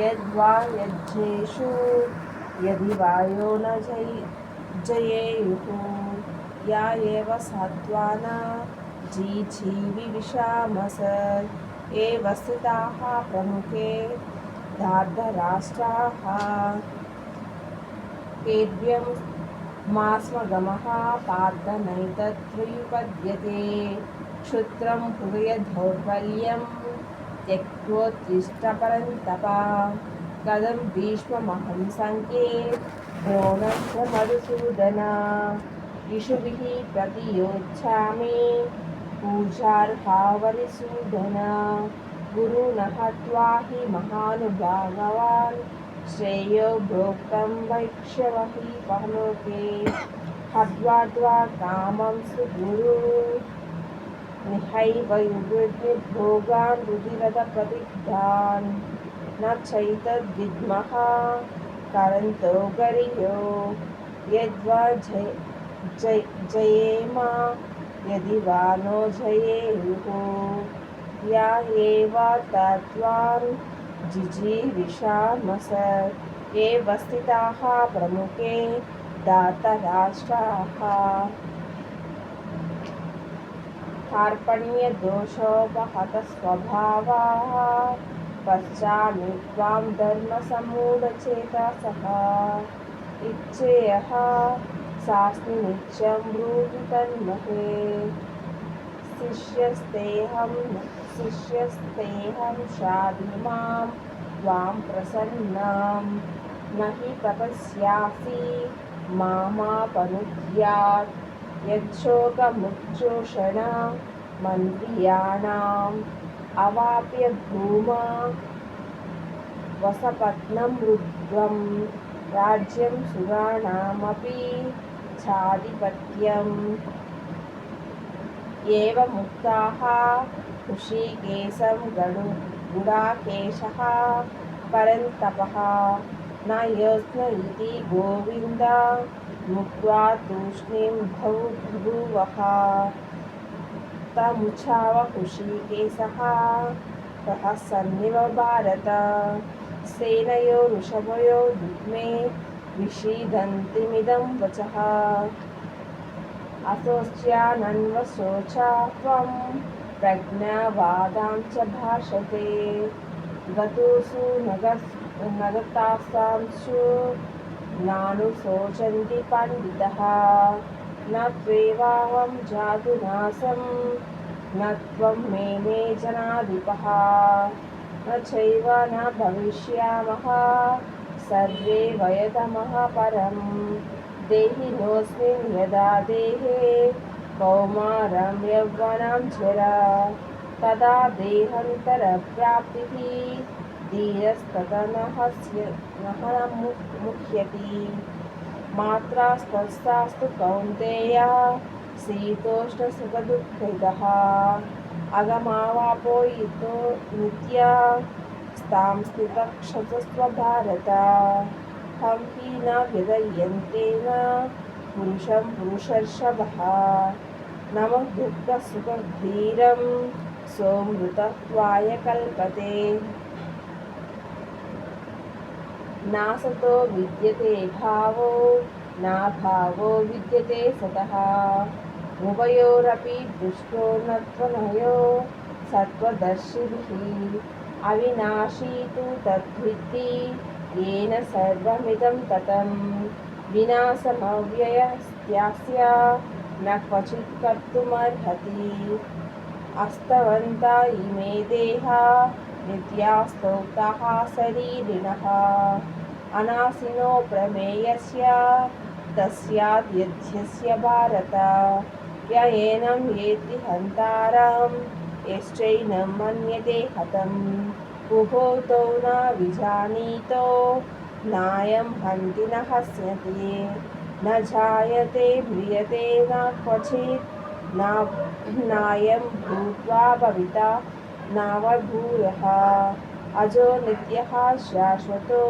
यद्वा यज्ञेषु यदि वायो न जयेयुः या एव सत्त्वाना जीविषामस एव स्थिताः प्रमुखे धार्तराष्ट्राः केभ्यं मास्मगमः पार्थ नैतत्त्वयुपद्यते क्षुत्रं हृदयदौर्बल्यं त्यक्त्वोत्तिष्ठ परन्तप कथं भीष्ममहं सङ्ख्ये द्रोणस्य मधुसूदन इषुभिः प्रतियोत्स्यामि पूजार्हावरिसूदन गुरुन् हत्वा हि महानुभावान् श्रेयो भोक्तं वैक्ष्यवहि पहलोके हत्वा कामं सुगुरु निहैव युगनिर्भोगान् रुधिरदप्रतिग्धान् न चैतद्विद्मः करन्तो गरियो यद्वा जयेम यदि वा नो जयेयुः या एव तत्त्वान् जिजीविषामस एव स्थिताः प्रमुखे धार्तराष्ट्राः कार्पण्यदोषोपहतस्वभावाः पश्चामि त्वां धर्मसम्मूढचेतसः इच्छेयः शास्ति नित्यं ब्रूहि तन्महे शिष्यस्तेऽहं शाधि मां त्वां प्रसन्नं न हि तपस्यासि मामापनुद्यात् यच्छोकमुच्चोषण मन्द्रियाणाम् अवाप्य भूमा वसपत्नं रुद्रं राज्यं सुराणामपि चाधिपत्यम् एवमुक्ताः ऋषिकेशं गुडाकेशः परन्तपः न योत्स्न इति गोविन्द मुक्त्वा तूष्णीं बभूवः तमुचाव ऋषिकेशः प्रहसन्निव भारत सेनयो ऋषभयो दुग्मे विषीदन्तीमिदं वचः असोच्यानन्वशोचा त्वं प्रज्ञावादां च भाषते गतोऽसु नगतासांशु नानुशोचन्ति पण्डितः न त्वेवाहं जातुनासं न त्वं मे जनाधिपः न चैव न भविष्यामः सर्वे वयतमः परम् देहिनोऽस्मिन् यदा देहे कौमारं यौवनं जरा तदा देहान्तरप्राप्तिः धीरस्ततः न मुह्यति मात्रा स्पर्शास्तु कौन्तेय शीतोष्णसुखदुःखितः अगमावापो युतो नित्या स्तां स्थितक्षतस्व भारत हम हि न व्यदयन्तेन पुरुषं पुरुषर्षभः नमः दुःखसुखधीरं सोऽमृतत्वाय कल्पते नासतो विद्यते भावो नाभावो विद्यते सतः उभयोरपि दृष्टो न त्वनयो सत्त्वदर्शिभिः अविनाशी तु तद्विद्धि येन सर्वमिदं ततं विनाशमव्ययस्यास्य न क्वचित् कर्तुमर्हति अस्तवन्ता इमे देहा नित्यास्तौताः शरीरिणः अनासिनो प्रमेयस्य तस्याद्यस्य भारत य एनं येति हन्तारं यश्चैनं मन्यते हतम् उभौतो न विजानीतो नायं हन्ति न हस्यति न जायते म्रियते न क्वचित् नायं भूत्वा भविता नावभूयः अजो नित्यः शाश्वतो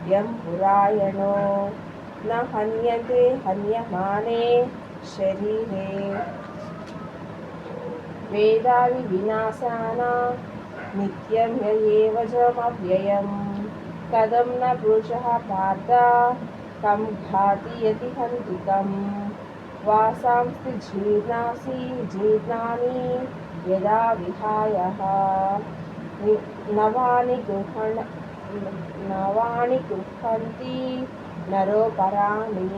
यं पुरायणो न हन्यते हन्यमाने शरीरे वेदाविनाशाना नित्यं य एव जमव्ययम् कथं न पुरुषः पार्थ कं घाति यदि हन्तिकम् वासांस्ति जीर्णानि यदा विहायः नवानि गृह्णन्ति नरोपराणि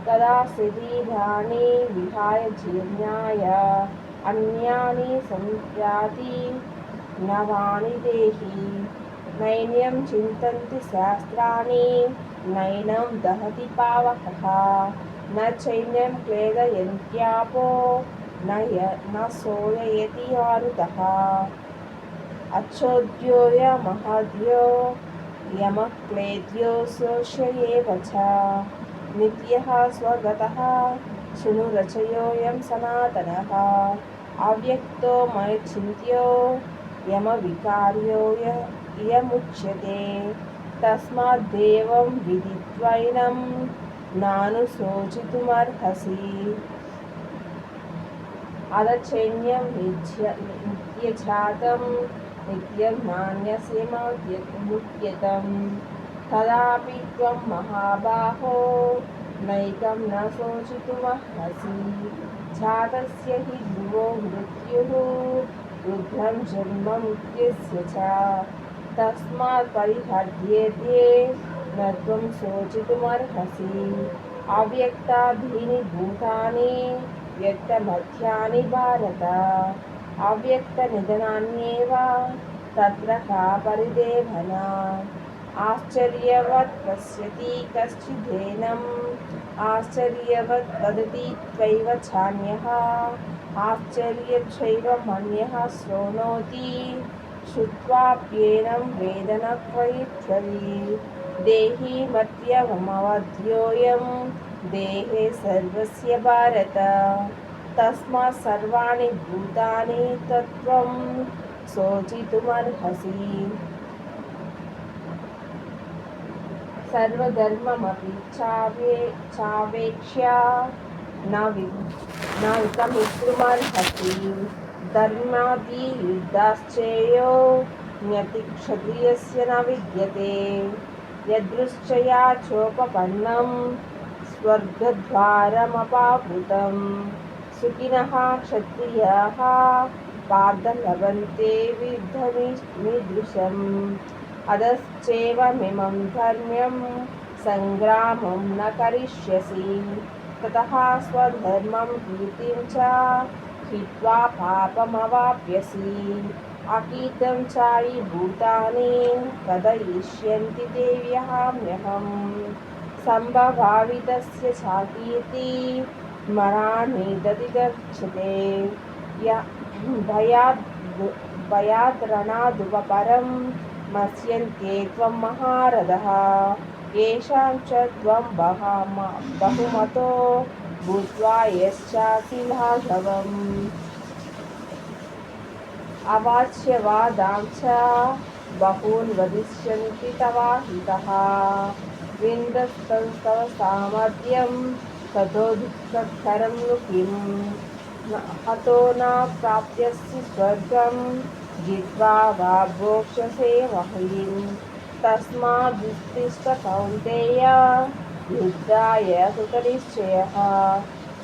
तदा शरीराणि विहाय जीर्णाय अन्यानि संयाति नवानि देहि नैनं चिन्तन्ति शास्त्राणि नैनं दहति पावकः न चैनं क्लेदयन्त्यापो न सोययति मारुतः अच्छोद्योऽयमहद्यो यमः क्लेद्यो शोष्य एव च नित्यः स्वगतः शृणु रचयोऽयं सनातनः अव्यक्तो मयचिन्त्यो यमविकार्यो यमुच्यते तस्माद्देवं विदित्वैनं नानुशोचितुमर्हसि अदचैन्यं नित्यजातं नित्यं नान्यसेमामुच्यतं तदापि त्वं महाबाहो नैकं न शोचितुमर्हसि जातस्य हि ध्रुवो मृत्युः रुद्रं जन्म मृत्युस्य च तस्मात् परिहर्येते न त्वं शोचितुमर्हसि अव्यक्तादीनि भूतानि व्यक्तमध्यानि भारत अव्यक्तनिधनान्येव तत्र का परिदेवना आश्चर्यवत् पश्यति कश्चिदेनम् आश्चर्यवत् वदति त्वैव चान्यः आश्चर्यचैव मन्यः शृणोति श्रुत्वाप्येनं वेद न त्वयि देहि मत्यवमवध्योऽयं देहे सर्वस्य भारत तस्मात् सर्वाणि भूतानि तत्त्वं शोचितुमर्हसि सर्वधर्ममपि चावेक्ष्य न विकमितुमर्हसि धर्मादियुद्धाश्चेयो न्यतिक्षत्रियस्य न विद्यते यदृश्चया चोपपन्नं स्वर्गद्वारमपावृतं सुखिनः क्षत्रियाः पार्थ लभन्ते विद्धमीदृशम् अधश्चैवमिमं धर्म्यं सङ्ग्रामं न करिष्यसि ततः स्वधर्मं कीर्तिं च हित्वा पापमवाप्यसि अकीर्तं चायि भूतानि कथयिष्यन्ति देव्यहाम्यहं सम्भवावितस्य चाकीर्ति स्मरान्निदति गच्छते भयात् रणादुपपरं मत्स्यन्ते त्वं महारथः येषां च त्वं बहुमतो भूत्वा यश्चासि लाघवम् अवाच्यवादां च बहून् वदिष्यन्ति तवाहितः विन्दस्तव सामर्थ्यं ततो दुःखकरं नु किम् हतो न प्राप्स्यसि स्वर्गं जित्वा वा भोक्ष्यसे महीम् तस्मादुत्तिष्ठ कौन्तेय युद्धाय कृतनिश्चयः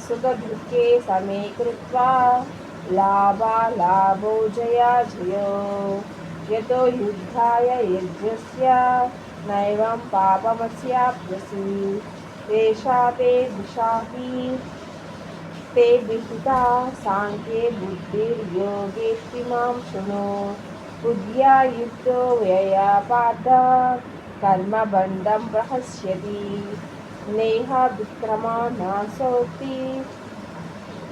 सुखदुःखे समे कृत्वा लाभालाभौ जयाजयो यतो युद्धाय यज्ञस्य नैवं पापमस्याप्यसि तेषा ते दिशाहि ते विहिता साङ्ख्ये बुद्धिर्योगे मां शृणु बुद्ध्या युक्तो व्ययापाद कर्मबन्धं प्रहस्यति नेहाभिक्रमा नासोक्ति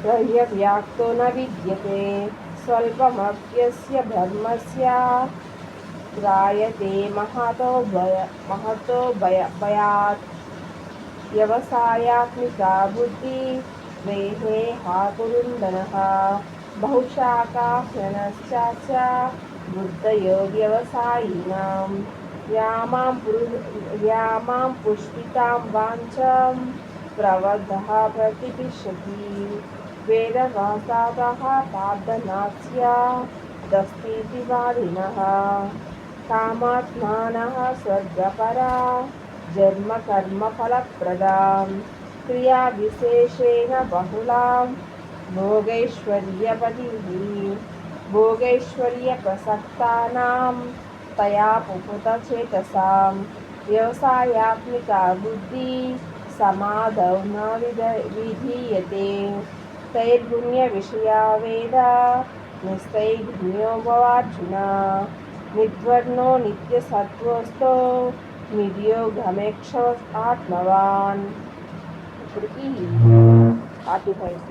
प्रह्यव्याक्तो न विद्यते स्वल्पमप्यस्य धर्मस्य त्रायते महतो भयात् व्यवसायात्मिका बुद्धि देहे हाकुरुन्दनः बहुशाखाह्यनश्चाच बुद्धयो व्यवसायिनां यामां पुष्पितां वाञ्छं प्रवद्धः प्रतिपिष्यति वेदवासादः पादनास्य दस्तीति वादिनः कामात्मानः स्वर्गपरा जन्मकर्मफलप्रदां क्रियाविशेषेण बहुलां भोगैश्वर्यप्रसक्तानां तया पुपुतचेतसां व्यवसायात्मिका बुद्धि समाधौ न विधीयते तैर्गुण्यविषया वेदा निस्तैर्गुण्यो भवार्जुन निर्वर्णो नित्यसत्त्वस्थो నిర్యోగమేక్ష ఆత్మవాన్. ఇప్పటికి 45